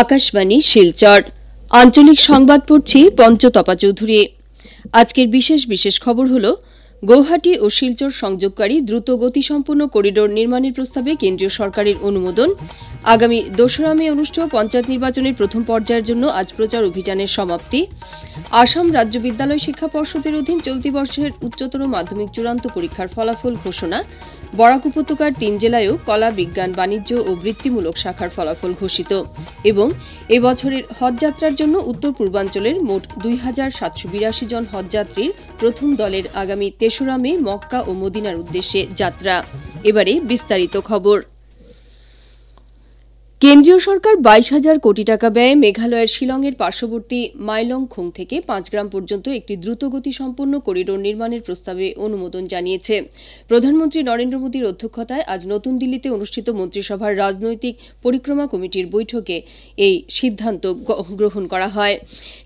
আকাশবাণী শিলচর আঞ্চলিক সংবাদ পড়ছি পঞ্চতপা চৌধুরী। আজকের বিশেষ খবর হল গৌহাটি ও শিলচর সংযোগকারী দ্রুত গতিসম্পন্ন করিডোর নির্মাণের প্রস্তাবে কেন্দ্রীয় সরকারের অনুমোদন। আগামী ২রা মে অনুষ্ঠেয় পঞ্চায়েত নির্বাচনের প্রথম পর্যায়ের জন্য আজ প্রচার অভিযানের সমাপ্তি। আসাম রাজ্য বিদ্যালয় শিক্ষা পর্ষদের অধীন চলতি বর্ষের উচ্চতর মাধ্যমিক চূড়ান্ত পরীক্ষার ফলাফল ঘোষণা। বরাক উপত্যকার ৩ জেলায়ও কলা, বিজ্ঞান, বাণিজ্য ও বৃত্তিমূলক শাখার ফলাফল ঘোষিত। এবং এবছরের হজ যাত্রার জন্য উত্তর পূর্বাঞ্চলের মোট ২,৭৮২ জন হজযাত্রীর প্রথম দলের আগামী ৩রা মে মক্কা ও মদিনার উদ্দেশ্যে যাত্রা। এবারে বিস্তারিত খবর। কেন্দ্রীয় সরকার ২২,০০০ কোটি টাকা ব্যয়ে মেঘালয়ের শিলংয়ের পার্শ্ববর্তী মাইলংখুং থেকে ৫ গ্রাম পর্যন্ত একটি দ্রুতগতি সম্পন্ন করিডোর নির্মাণের প্রস্তাবে অনুমোদন জানিয়েছে। প্রধানমন্ত্রী নরেন্দ্র মোদীর অধ্যক্ষতায় আজ নতুন দিল্লিতে অনুষ্ঠিত মন্ত্রিসভার রাজনৈতিক পরিক্রমা কমিটির বৈঠকে এই সিদ্ধান্ত গ্রহণ করা হয়।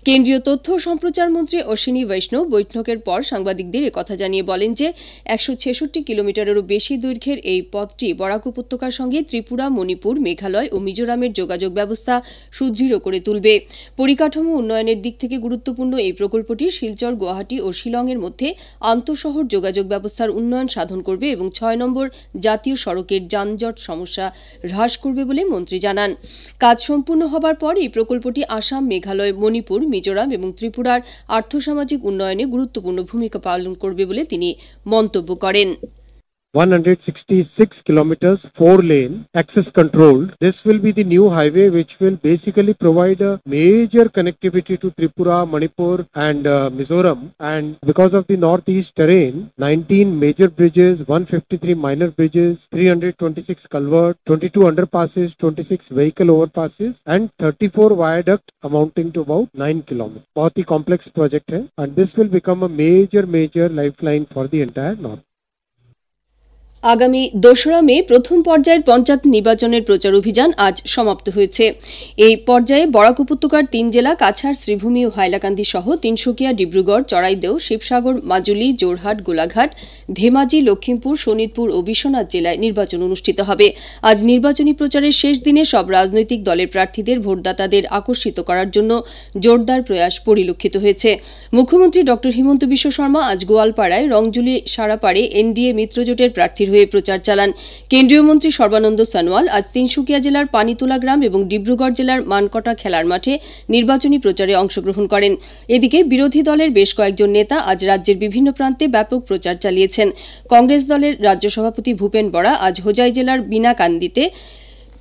কেন্দ্রীয় তথ্য ও সম্প্রচার মন্ত্রী অশ্বিনী বৈষ্ণব বৈঠকের পর সাংবাদিকদের একথা জানিয়ে বলেন যে ১৬৬ কিলোমিটারেরও বেশি দৈর্ঘ্যের এই পথটি বরাক উপত্যকার সঙ্গে ত্রিপুরা, মণিপুর, মেঘালয় ও মিজোরামের যোগাযোগ ব্যবস্থা সুদৃঢ় করে তুলবে। পরিকাঠামো উন্নয়নের দিক থেকে গুরুত্বপূর্ণ এই প্রকল্পটি শিলচর, গুয়াহাটি ও শিলংয়ের মধ্যে আন্তঃশহর যোগাযোগ ব্যবস্থার উন্নয়ন সাধন করবে এবং ৬ নম্বর জাতীয় সড়কের যানজট সমস্যা হ্রাস করবে বলে মন্ত্রী জানান। কাজ সম্পূর্ণ হবার পর এই প্রকল্পটি আসাম, মেঘালয়, মণিপুর, মিজোরাম এবং ত্রিপুরার আর্থসামাজিক উন্নয়নে গুরুত্বপূর্ণ ভূমিকা পালন করবে বলে তিনি মন্তব্য করেন। 166 kilometers, 4-lane, access controlled. This will be the new highway which will basically provide a major connectivity to Tripura, Manipur and Mizoram. And because of the northeast terrain, 19 major bridges, 153 minor bridges, 326 culvert, 22 underpasses, 26 vehicle overpasses and 34 viaduct amounting to about 9 kilometers. बहुत ही complex project है and this will become a major lifeline for the entire north. আগামী ২রা মে প্রথম পর্যায়ের পঞ্চায়েত নির্বাচনের প্রচার অভিযান আজ সমাপ্ত হয়েছে। এই পর্যায়ে বরাক উপত্যকার ৩ জেলা কাছাড়, শ্রীভূমি ও হাইলাকান্দি সহ তিনসুকিয়া, ডিব্রুগড়, চড়াইদেও, শিবসাগর, মাজুলী, জোরহাট, গোলাঘাট, ধেমাজি, লক্ষিমপুর, শোনিতপুর ও বিশ্বনাথ জেলায় নির্বাচন অনুষ্ঠিত হবে। আজ নির্বাচনী প্রচারের শেষ দিনে সব রাজনৈতিক দলের প্রার্থীদের ভোটদাতাদের আকর্ষিত করার জন্য জোরদার প্রয়াস পরিলক্ষিত হয়েছে। মুখ্যমন্ত্রী ড হিমন্ত বিশ্ব শর্মা আজ গোয়ালপাড়ায়, রংজুলি, সারাপাড়ে এনডিএ মিত্রজোটের প্রার্থীর হয়ে প্রচার চালান। কেন্দ্রীয় মন্ত্রী সর্বানন্দ সনোয়াল আজ তিনসুকিয়া জেলার পানিতোলা গ্রাম এবং ডিব্রুগড় জেলার মানকটা খেলার মাঠে নির্বাচনী প্রচারে অংশগ্রহণ করেন। এদিকে বিরোধী দলের বেশ কয়েকজন নেতা আজ রাজ্যের বিভিন্ন প্রান্তে ব্যাপক প্রচার চালিয়েছেন। কংগ্রেস দলের রাজ্য সভাপতি ভূপেন বরা আজ হোজাই জেলার বিনাকান্দিতে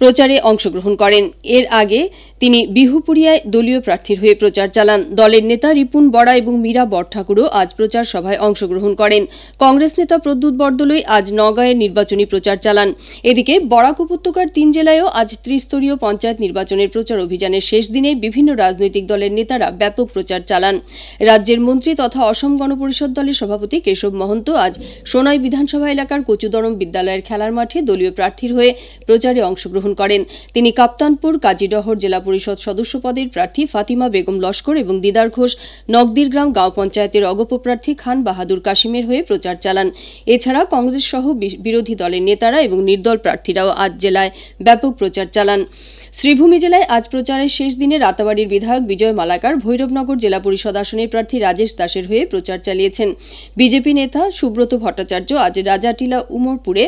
প্রচারে অংশগ্রহণ করেন। এর আগে তিনি বিহুপুরিয়ায় দলীয় প্রার্থীর হয়ে প্রচার চালান। দলের নেতা রিপুন বরা এবং মীরা বরঠাকুরও আজ প্রচার সভায় অংশগ্রহণ করেন। কংগ্রেস নেতা প্রদ্যুৎ বরদলৈ আজ নওগাঁয়ে নির্বাচনী প্রচার চালান। এদিকে বরাক উপত্যকার ৩ জেলায়ও আজ ত্রিস্তরীয় পঞ্চায়েত নির্বাচনের প্রচার অভিযানের শেষ দিনে বিভিন্ন রাজনৈতিক দলের নেতারা ব্যাপক প্রচার চালান। রাজ্যের মন্ত্রী তথা অসম গণপরিষদ দলের সভাপতি কেশব মহন্ত আজ সোনাই বিধানসভা এলাকার কচুদরম বিদ্যালয়ের খেলার মাঠে দলীয় প্রার্থীর হয়ে প্রচারে অংশগ্রহণ করেন। তিনি কাপ্তানপুর, কাজীডহর জেলা পরিষদ সদস্য পদের প্রার্থী ফাতিমা বেগম লস্কর এবং দিদার ঘোষ নকদিরগ্রাম গাঁও পঞ্চায়েতের অগপ প্রার্থী খান বাহাদুর কাশিমের হয়ে প্রচার চালান। এছাড়া কংগ্রেস সহ বিরোধী দলের নেতারা এবং নির্দল প্রার্থীরাও আজ জেলায় ব্যাপক প্রচার চালান। শ্রীভূমি জেলায় আজ প্রচারের শেষ দিনে রাতাবাড়ির বিধায়ক বিজয় মালাকার ভৈরবনগর জেলা পরিষদ আসনের প্রার্থী রাজেশ দাসের হয়ে প্রচার চালিয়েছেন। বিজেপি নেতা সুব্রত ভট্টাচার্য আজ রাজাটিলা উমরপুরে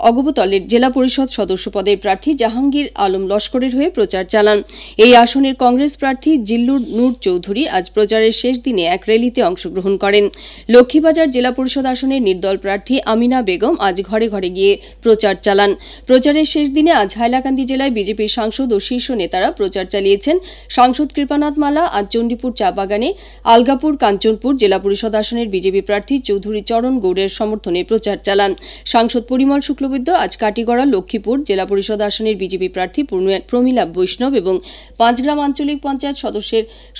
অগবতলের জেলা পরিষদ সদস্য পদের প্রার্থী জাহাঙ্গীর আলম লস্করের হয়ে প্রচার চালান। এই আসনের কংগ্রেস প্রার্থী জিল্লুর নূর চৌধুরী আজ প্রচারের শেষ দিনে এক র্যালিতে অংশগ্রহণ করেন। লক্ষ্মীবাজার জেলা পরিষদ আসনের নির্দল প্রার্থী আমিনা বেগম আজ ঘরে ঘরে গিয়ে প্রচার চালান। প্রচারের শেষ দিনে আজ হাইলাকান্দি জেলায় বিজেপির সাংসদ ও শীর্ষ নেতারা প্রচার চালিয়েছেন। সাংসদ কৃপানাথ মালা আজ চণ্ডীপুর চা বাগানে, আলগাপুর, কাঞ্চনপুর জেলা পরিষদ আসনের বিজেপি প্রার্থী চৌধুরী চরণ গৌড়ের সমর্থনে প্রচার চালান। সাংসদ পরিমল শুক্লবৈদ্য আজ কাটিগড়া, লক্ষ্মীপুর জেলা পরিষদ আসনের বিজেপি প্রার্থী প্রমীলা বৈষ্ণব এবং ৫ গ্রাম আঞ্চলিক পঞ্চায়েত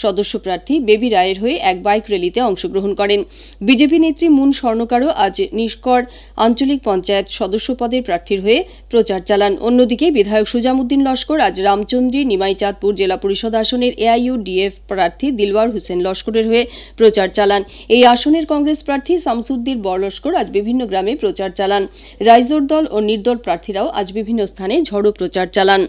সদস্য প্রার্থী বেবি রায়ের হয়ে এক বাইক র্যালিতে অংশগ্রহণ করেন। বিজেপি নেত্রী মুন স্বর্ণকারও আজ নিষ্কর আঞ্চলিক পঞ্চায়েত সদস্য পদের প্রার্থীর হয়ে প্রচার চালান। অন্যদিকে বিধায়ক সুজামুদ্দিন লস্কর আজ রামচন্দ্রী, নিমাইচাঁদপুর জেলা পরিষদ আসনের এআইইউডিএফ প্রার্থী দিলওয়ার হোসেন লস্করের হয়ে প্রচার চালান। এই আসনের কংগ্রেস প্রার্থী শামসুদ্দিন বড়লস্কর আজ বিভিন্ন গ্রামে প্রচার চালান। রাইজোর দল ও নির্দল প্রার্থীরাও আজ বিভিন্ন স্থানে ঝড়ো প্রচার চালান।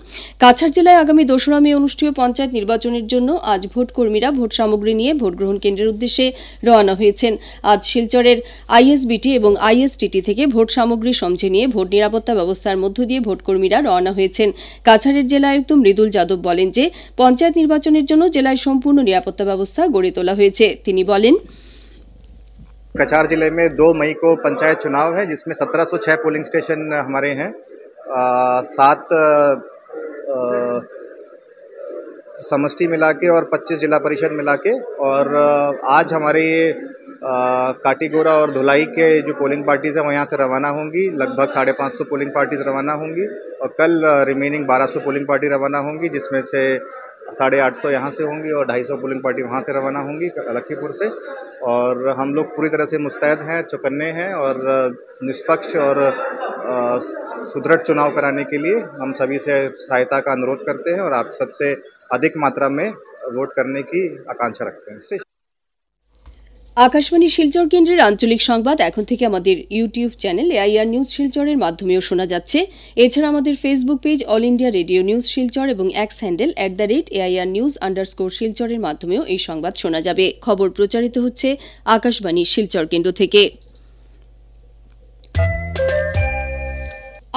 কাছাড় জেলায় আগামী 2রা মে অনুষ্ঠেয় পঞ্চায়েত নির্বাচনের জন্য আজ ভোটকর্মীরা ভোট সামগ্রী নিয়ে ভোটগ্রহণ কেন্দ্রের উদ্দেশ্যে রওনা হয়েছেন। আজ শিলচরের আইএসবিটি এবং আইএসটিটি থেকে ভোট সামগ্রী সমঝে নিয়ে ভোট নিরাপত্তা ব্যবস্থার মধ্য দিয়ে ভোটকর্মীরা রওনা হয়েছেন। কাছাড়ের জেলা আয়ুক্ত মৃদুল যাদব বলেন যে পঞ্চায়েত নির্বাচনের জন্য জেলায় সম্পূর্ণ নিরাপত্তা ব্যবস্থা গড়ে তোলা হয়েছে। তিনি বলেন, कछार जिले में 2 मई को पंचायत चुनाव है, जिसमें 1706 पोलिंग स्टेशन हमारे हैं, 7 समष्टि मिला के और 25 जिला परिषद मिला के। और आज हमारे काटीगोरा और धुलाई के जो पोलिंग पार्टीज़ हैं वो यहाँ से रवाना होंगी। लगभग 550 पोलिंग पार्टीज़ रवाना होंगी और कल रिमेनिंग 1200 पोलिंग पार्टी रवाना होंगी, जिसमें से 850 यहाँ से होंगी और 250 पोलिंग पार्टी वहाँ से रवाना होंगी लखीमपुर से। और हम लोग पूरी तरह से मुस्तैद हैं, चौकन्ने हैं और निष्पक्ष और सुदृढ़ चुनाव कराने के लिए हम सभी से सहायता का अनुरोध करते हैं और आप सबसे अधिक मात्रा में वोट करने की आकांक्षा रखते हैं। আকাশবাণী শিলচর কেন্দ্রের আঞ্চলিক সংবাদ এখন থেকে আমাদের ইউটিউব চ্যানেল এআইআর নিউজ শিলচরের মাধ্যমেও শোনা যাচ্ছে। এছাড়া আমাদের Facebook page all India radio news Silchar এবং এক্স হ্যান্ডেল @AIR_News_শিলচরের মাধ্যমেও এই সংবাদ শোনা যাবে। খবর প্রচারিত হচ্ছে আকাশবাণী শিলচর কেন্দ্র থেকে।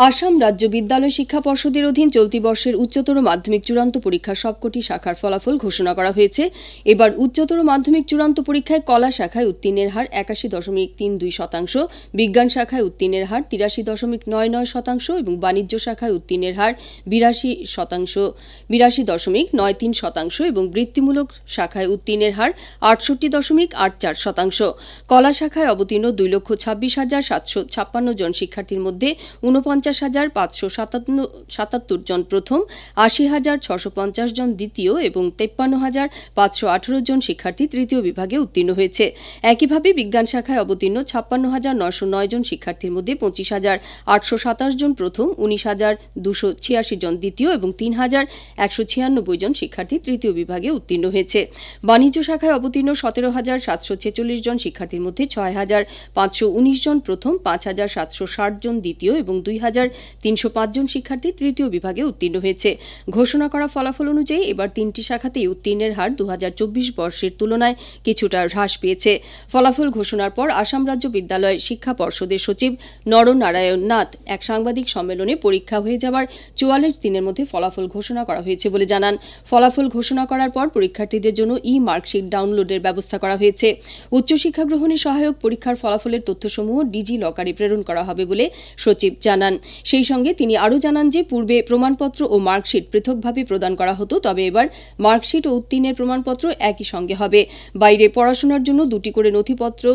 আসাম রাজ্য বিদ্যালয় শিক্ষা পর্ষদের অধীন চলতি বর্ষের উচ্চতর মাধ্যমিক চূড়ান্ত পরীক্ষার সবকটি শাখার ফলাফল ঘোষণা করা হয়েছে। এবার উচ্চতর মাধ্যমিক চূড়ান্ত পরীক্ষায় কলা শাখায় উত্তীর্ণের হার 81.32%, বিজ্ঞান শাখায় উত্তীর্ণের হার 83.99% এবং বাণিজ্য শাখায় উত্তীর্ণের হার 82.93% এবং বৃত্তিমূলক শাখায় উত্তীর্ণের হার 68.84%। কলা শাখায় অবতীর্ণ 2,26,756 জন শিক্ষার্থীর মধ্যে 49,577 জন প্রথম, 80,650 জন দ্বিতীয় এবং 53,518 জন শিক্ষার্থী তৃতীয় বিভাগে উত্তীর্ণ হয়েছে। একইভাবে বিজ্ঞান শাখায় অবতীর্ণ 56,909 জন শিক্ষার্থীর মধ্যে 25,827 জন প্রথম, 19,286 জন দ্বিতীয় এবং 3,196 জন শিক্ষার্থী তৃতীয় বিভাগে উত্তীর্ণ হয়েছে। বাণিজ্য শাখায় অবতীর্ণ 17,746 জন শিক্ষার্থীর মধ্যে 6,519 জন প্রথম, 5,760 জন দ্বিতীয় এবং 2,305 জন শিক্ষার্থী তৃতীয় বিভাগে উত্তীর্ণ হয়েছে। ঘোষণা করা ফলাফল অনুযায়ী এবার 3টি শাখাতেই উত্তীর্ণের হার 2024 বর্ষের তুলনায় কিছুটা হ্রাস পেয়েছে। ফলাফল ঘোষণার পর আসাম রাজ্য বিদ্যালয় শিক্ষা পর্ষদের সচিব নরনারায়ণ নাথ এক সাংবাদিক সম্মেলনে পরীক্ষা হয়ে যাওয়ার 44 দিনের মধ্যে ফলাফল ঘোষণা করা হয়েছে বলে জানান। ফলাফল ঘোষণা করার পর পরীক্ষার্থীদের জন্য মার্কশিট ডাউনলোডের ব্যবস্থা করা হয়েছে। উচ্চশিক্ষা গ্রহণে সহায়ক পরীক্ষার ফলাফলের তথ্যসমূহ ডিজি লকারে প্রেরণ করা হবে বলে সচিব জানান। সেই সঙ্গে তিনি আরও জানান যে পূর্বে প্রমাণপত্র ও মার্কশিট পৃথকভাবে প্রদান করা হতো, তবে এবার মার্কশিট ও উত্তীর্ণের প্রমাণপত্র একই সঙ্গে হবে। বাইরে পড়াশোনার জন্য 2টি করে নথিপত্র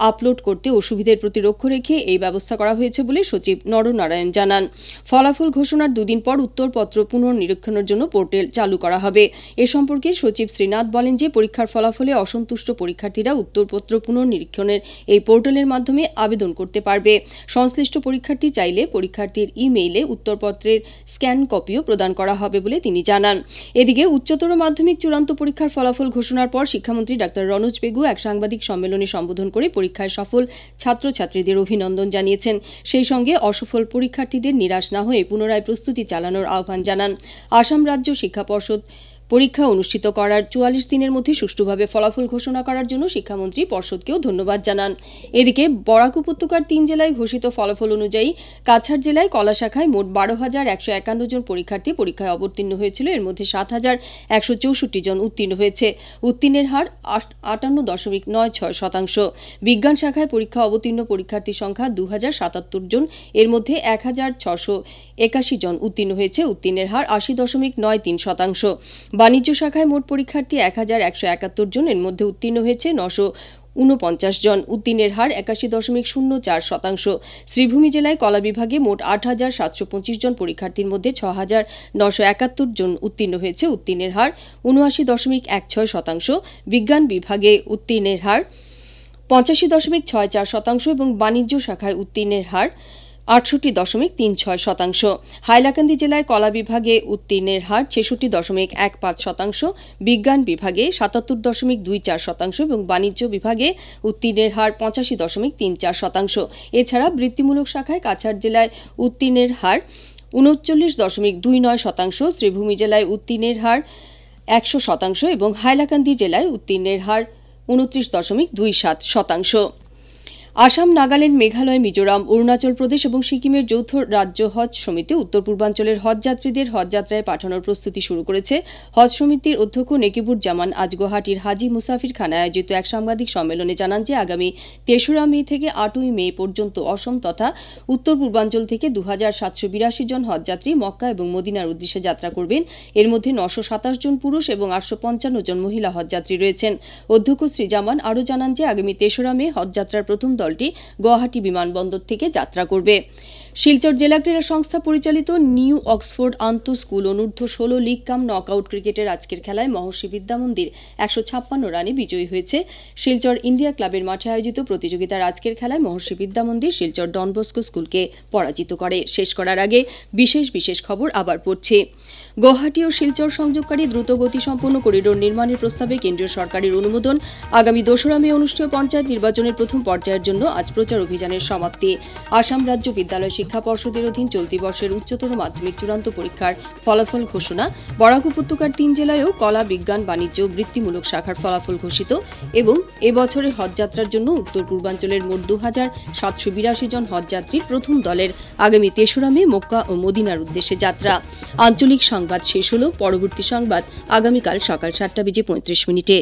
আপলোড করতে অসুবিধার প্রতি লক্ষ্য রেখে এই ব্যবস্থা করা হয়েছে বলে সচিব নরনারায়ণ জানান। ফলাফল ঘোষণার 2 দিন পর উত্তরপত্র পুনর্নিরীক্ষণের জন্য পোর্টাল চালু করা হবে। এ সম্পর্কে সচিব শ্রীনাথ বলেন যে পরীক্ষার ফলাফলে অসন্তুষ্ট পরীক্ষার্থীরা উত্তরপত্র পুনর্নিরীক্ষণের এই পোর্টালের মাধ্যমে আবেদন করতে পারবে। সংশ্লিষ্ট পরীক্ষার্থী চাইলে পরীক্ষার্থীর ইমেইলে উত্তরপত্রের স্ক্যান কপিও প্রদান করা হবে বলে তিনি জানান। এদিকে উচ্চতর মাধ্যমিক চূড়ান্ত পরীক্ষার ফলাফল ঘোষণার পর শিক্ষামন্ত্রী ডাক্তার রনোজ পেগু এক সাংবাদিক সম্মেলনে সম্বোধন করে পরীক্ষায় সফল ছাত্রছাত্রীদের অভিনন্দন জানিয়েছেন। সেই সঙ্গে অসফল পরীক্ষার্থীদের নিরাশ না হয়ে পুনরায় প্রস্তুতি চালানোর আহ্বান জানান। আসাম রাজ্য শিক্ষা পর্ষদ পরীক্ষা অনুষ্ঠিত করার 44 দিনের মধ্যে সুষ্ঠুভাবে ফলাফল ঘোষণা করার জন্য শিক্ষামন্ত্রী পর্ষদকেও ধন্যবাদ জানান। এদিকে বরাক উপত্যকার 3 জেলায় ঘোষিত ফলাফল অনুযায়ী কাছাড় জেলায় কলা শাখায় মোট 12,151 জন পরীক্ষার্থী পরীক্ষায় অবতীর্ণ হয়েছিল। এর মধ্যে 7,164 জন উত্তীর্ণ হয়েছে। উত্তীর্ণের হার 58.96%। বিজ্ঞান শাখায় পরীক্ষা অবতীর্ণ পরীক্ষার্থী সংখ্যা 2,077 জন। এর মধ্যে 1,681 জন উত্তীর্ণ হয়েছে। উত্তীর্ণের হার 80.93%। বাণিজ্য শাখায় মোট পরীক্ষার্থী 1,171 জন। এর মধ্যে উত্তীর্ণ হয়েছে 949 জন। উত্তীর্ণের হার 81.04%। শ্রীভূমি জেলায় কলা বিভাগে মোট 8,725 জন পরীক্ষার্থীর মধ্যে 6,971 জন উত্তীর্ণ হয়েছে। উত্তীর্ণের হার 79.16%। বিজ্ঞান বিভাগে উত্তীর্ণের হার 85.64% এবং বাণিজ্য শাখায় উত্তীর্ণের হার 68.36%। হাইলাকান্দি জেলায় কলা বিভাগে উত্তীর্ণের হার 66.15%, বিজ্ঞান বিভাগে 77.24% এবং বাণিজ্য বিভাগে উত্তীর্ণের হার 85.34%। এছাড়া বৃত্তিমূলক শাখায় কাছাড় জেলায় উত্তীর্ণের হার 39.29%, শ্রীভূমি জেলায় উত্তীর্ণের হার 100% এবং হাইলাকান্দি জেলায় উত্তীর্ণের হার 29.27%। আসাম, নাগাল্যান্ড, মেঘালয়, মিজোরাম, অরুণাচল প্রদেশ এবং সিকিমের যৌথ রাজ্য হজ সমিতি উত্তর পূর্বাঞ্চলের হজযাত্রীদের হজযাত্রায় পাঠানোর প্রস্তুতি শুরু করেছে। হজ সমিতির অধ্যক্ষ নেকিবুর জামান আজ গুয়াহাটির হাজি মুসাফির খানায় আয়োজিত এক সাংবাদিক সম্মেলনে জানান যে আগামী ৩রা মে থেকে ৮ই মে পর্যন্ত অসম তথা উত্তর পূর্বাঞ্চল থেকে ২৭৮২ জন হজযাত্রী মক্কা এবং মদিনার উদ্দেশ্যে যাত্রা করবেন। এর মধ্যে ৯২৭ জন পুরুষ এবং ৮৫৫ জন মহিলা হজযাত্রী রয়েছেন। অধ্যক্ষ শ্রী জামান আরও জানান যে আগামী ৩রা মে হজযাত্রার প্রথম দলটি গুয়াহাটি বিমানবন্দর থেকে যাত্রা করবে। শিলচর জেলা ক্রীড়া সংস্থা পরিচালিত নিউ অক্সফোর্ড আন্ত স্কুল অনূর্ধ্ব ১৬ লীগ কাম নকআউট ক্রিকেটের আজকের খেলায় মহর্ষি বিদ্যামন্দির ১৫৬ রানে বিজয়ী হয়েছে। শিলচর ইন্ডিয়া ক্লাবের মাঠে আয়োজিত প্রতিযোগিতার আজকের খেলায় মহর্ষি বিদ্যামন্দির শিলচর ডন বস্কো স্কুলকে পরাজিত করে। শেষ করার আগে বিশেষ খবর আবার পড়ছি। গুয়াহাটি ও শিলচর সংযোগকারী দ্রুত গতিসম্পন্ন করিডোর নির্মাণের প্রস্তাবে কেন্দ্রীয় সরকারের অনুমোদন। আগামী ২রা মে অনুষ্ঠেয় পঞ্চায়েত নির্বাচনের প্রথম পর্যায়ের জন্য আজ প্রচার অভিযানের সমাপ্তি। আসাম রাজ্য বিদ্যালয় শিক্ষা পর্ষদের অধীন চলতি বর্ষের উচ্চতর মাধ্যমিক চূড়ান্ত পরীক্ষার ফলাফল ঘোষণা। বরাক উপত্যকার ৩ জেলায়ও কলা, বিজ্ঞান, বাণিজ্য, বৃত্তিমূলক শাখার ফলাফল ঘোষিত এবং এবছরের হজযাত্রার জন্য উত্তর পূর্বাঞ্চলের মোট ২৭৮২ জন হজযাত্রীর প্রথম দলের আগামী ৩রা মে মক্কা ও মদিনার উদ্দেশ্যে যাত্রা। আঞ্চলিক সংবাদ শেষ হল। পরবর্তী সংবাদ আগামীকাল সকাল ৭টা বেজে ৩৫ মিনিটে।